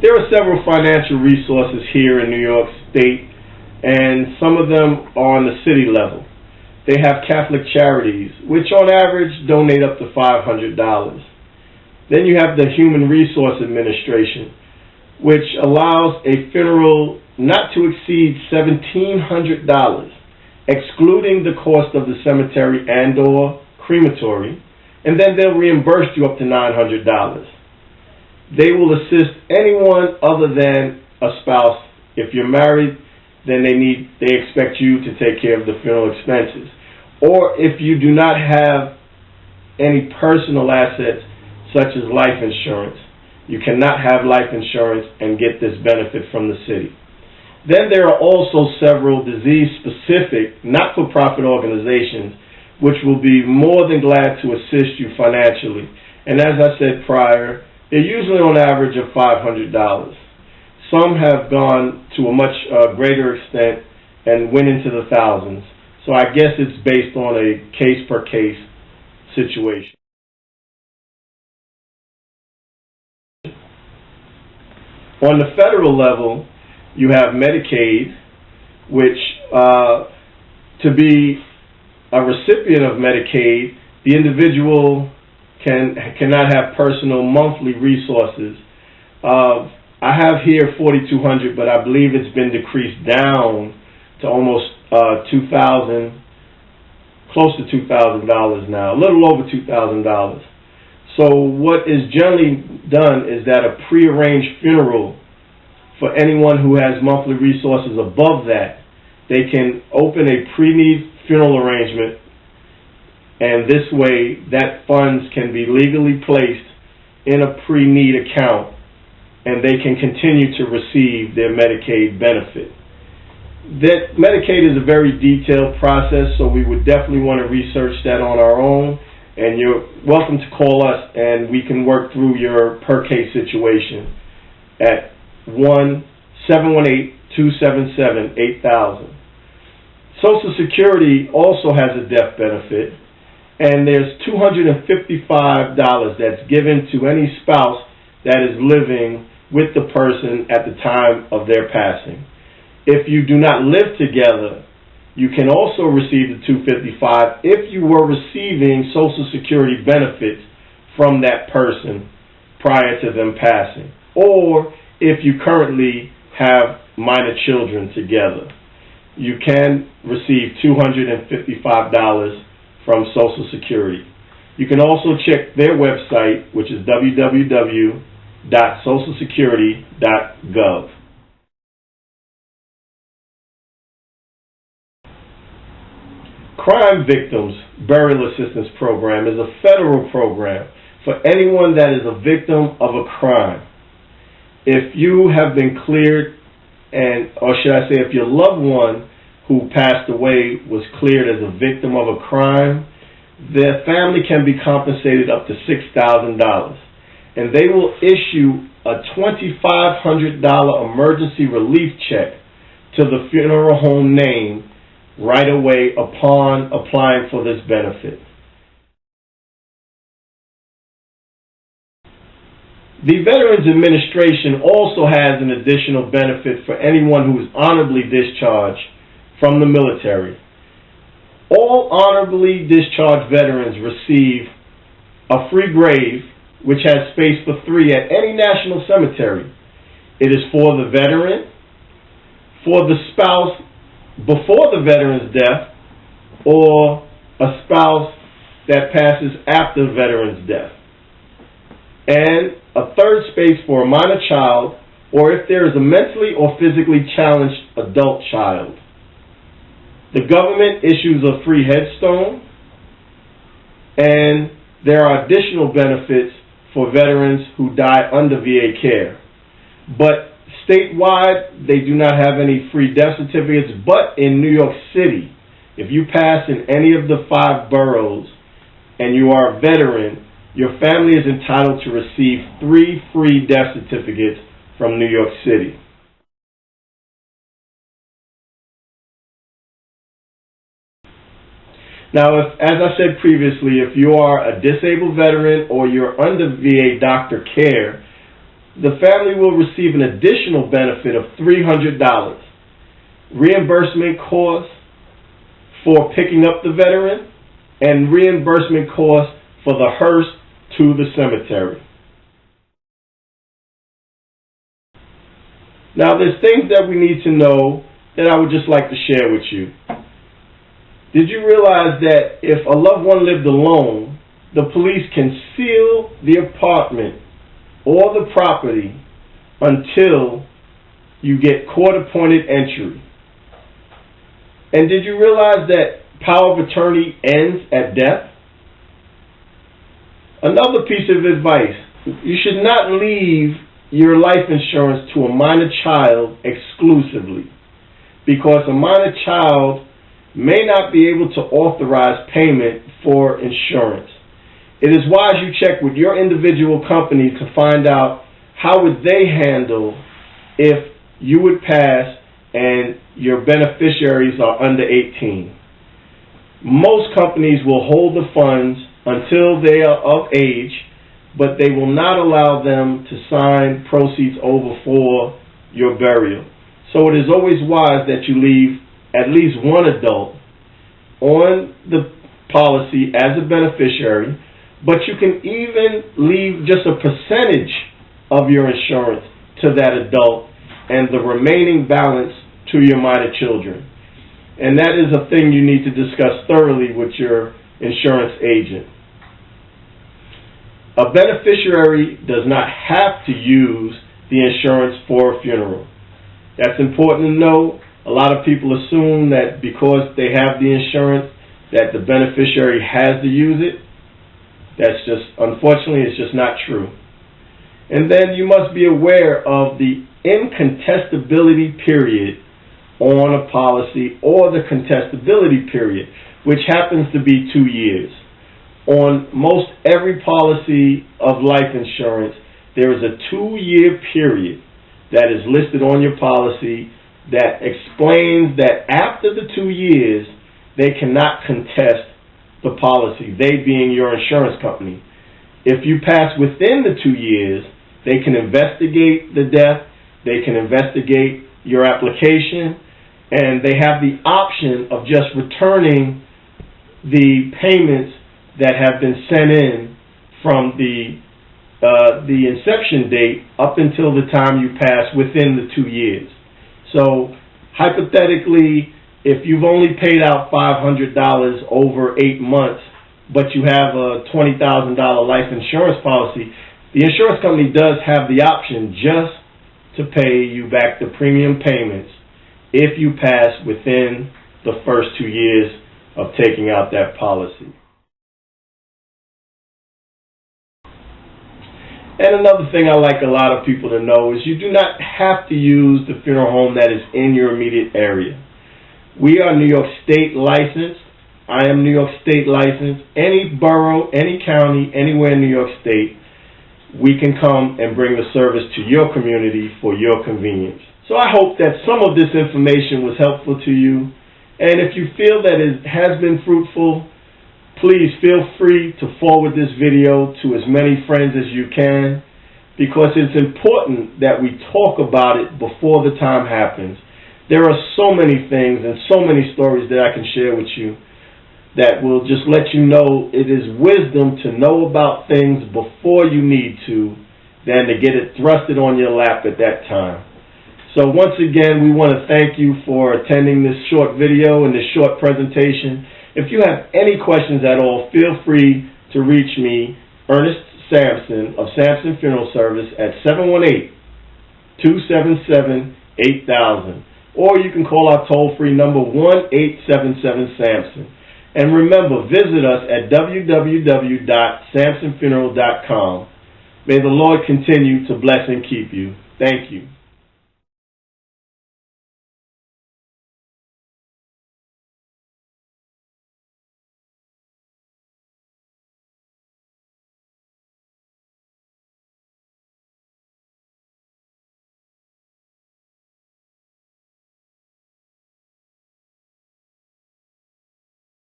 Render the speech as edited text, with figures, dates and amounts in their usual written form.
There are several financial resources here in New York State, and some of them are on the city level. They have Catholic Charities, which on average donate up to $500. Then you have the Human Resource Administration, which allows a funeral not to exceed $1,700, excluding the cost of the cemetery and/or crematory, and then they'll reimburse you up to $900. They will assist anyone other than a spouse. If you're married, then they expect you to take care of the funeral expenses. Or if you do not have any personal assets such as life insurance, you cannot have life insurance and get this benefit from the city. Then there are also several disease-specific, not-for-profit organizations which will be more than glad to assist you financially. And as I said prior, they're usually on average of $500. Some have gone to a much greater extent and went into the thousands. So I guess it's based on a case-per-case situation. On the federal level, you have Medicaid, which to be a recipient of Medicaid, the individual cannot have personal monthly resources. I have here $4,200, but I believe it's been decreased down to almost $2,000, close to $2,000 now, a little over $2,000. So what is generally done is that a prearranged funeral for anyone who has monthly resources above that, they can open a pre-need funeral arrangement, and this way that funds can be legally placed in a pre-need account, and they can continue to receive their Medicaid benefit. That Medicaid is a very detailed process, so we would definitely want to research that on our own, and you're welcome to call us and we can work through your per case situation at 1-718-277-8000. Social Security also has a death benefit, and there's $255 that's given to any spouse that is living with the person at the time of their passing. If you do not live together, you can also receive the $255 if you were receiving Social Security benefits from that person prior to them passing, or if you currently have minor children together. You can receive $255 from Social Security. You can also check their website, which is www.socialsecurity.gov. Crime Victims Burial Assistance Program is a federal program for anyone that is a victim of a crime. If you have been cleared, or should I say if your loved one who passed away was cleared as a victim of a crime, their family can be compensated up to $6,000. And they will issue a $2,500 emergency relief check to the funeral home name right away upon applying for this benefit. The Veterans Administration also has an additional benefit for anyone who is honorably discharged from the military. All honorably discharged veterans receive a free grave, which has space for 3 at any national cemetery. It is for the veteran, for the spouse before the veteran's death, or a spouse that passes after the veteran's death, and a third space for a minor child, or if there is a mentally or physically challenged adult child. The government issues a free headstone, and there are additional benefits for veterans who die under VA care. But statewide, they do not have any free death certificates, but in New York City, if you pass in any of the 5 boroughs and you are a veteran, your family is entitled to receive 3 free death certificates from New York City. Now, as I said previously, if you are a disabled veteran or you're under VA doctor care, the family will receive an additional benefit of $300. Reimbursement costs for picking up the veteran and reimbursement costs for the hearse to the cemetery. Now, there's things that we need to know that I would just like to share with you. Did you realize that if a loved one lived alone, the police can seal the apartment or the property until you get court-appointed entry? And did you realize that power of attorney ends at death? Another piece of advice, you should not leave your life insurance to a minor child exclusively, because a minor child may not be able to authorize payment for insurance. It is wise you check with your individual company to find out how would they handle if you would pass and your beneficiaries are under 18. Most companies will hold the funds until they are of age, but they will not allow them to sign proceeds over for your burial. So it is always wise that you leave at least one adult on the policy as a beneficiary, but you can even leave just a percentage of your insurance to that adult and the remaining balance to your minor children. And that is a thing you need to discuss thoroughly with your insurance agent. A beneficiary does not have to use the insurance for a funeral. That's important to know. A lot of people assume that because they have the insurance that the beneficiary has to use it. That's just, unfortunately, it's just not true. And then you must be aware of the incontestability period on a policy, or the contestability period, which happens to be 2 years. On most every policy of life insurance, there is a 2-year period that is listed on your policy that explains that after the 2 years, they cannot contest the policy, they being your insurance company. If you pass within the 2 years, they can investigate the death, they can investigate your application, and they have the option of just returning the payments that have been sent in from the inception date up until the time you pass within the 2 years. So hypothetically, if you've only paid out $500 over 8 months, but you have a $20,000 life insurance policy, the insurance company does have the option just to pay you back the premium payments if you pass within the first 2 years of taking out that policy. And another thing I like a lot of people to know is you do not have to use the funeral home that is in your immediate area. We are New York State licensed. I am New York State licensed. Any borough, any county, anywhere in New York State, we can come and bring the service to your community for your convenience. So I hope that some of this information was helpful to you. And if you feel that it has been fruitful, please feel free to forward this video to as many friends as you can, because it's important that we talk about it before the time happens. There are so many things and so many stories that I can share with you that will just let you know it is wisdom to know about things before you need to than to get it thrusted on your lap at that time. So once again, we want to thank you for attending this short video and this short presentation. If you have any questions at all, feel free to reach me, Ernest Sampson of Sampson Funeral Service, at 718-277-8000. Or you can call our toll-free number 1-877-SAMPSON. And remember, visit us at www.sampsonfuneral.com. May the Lord continue to bless and keep you. Thank you.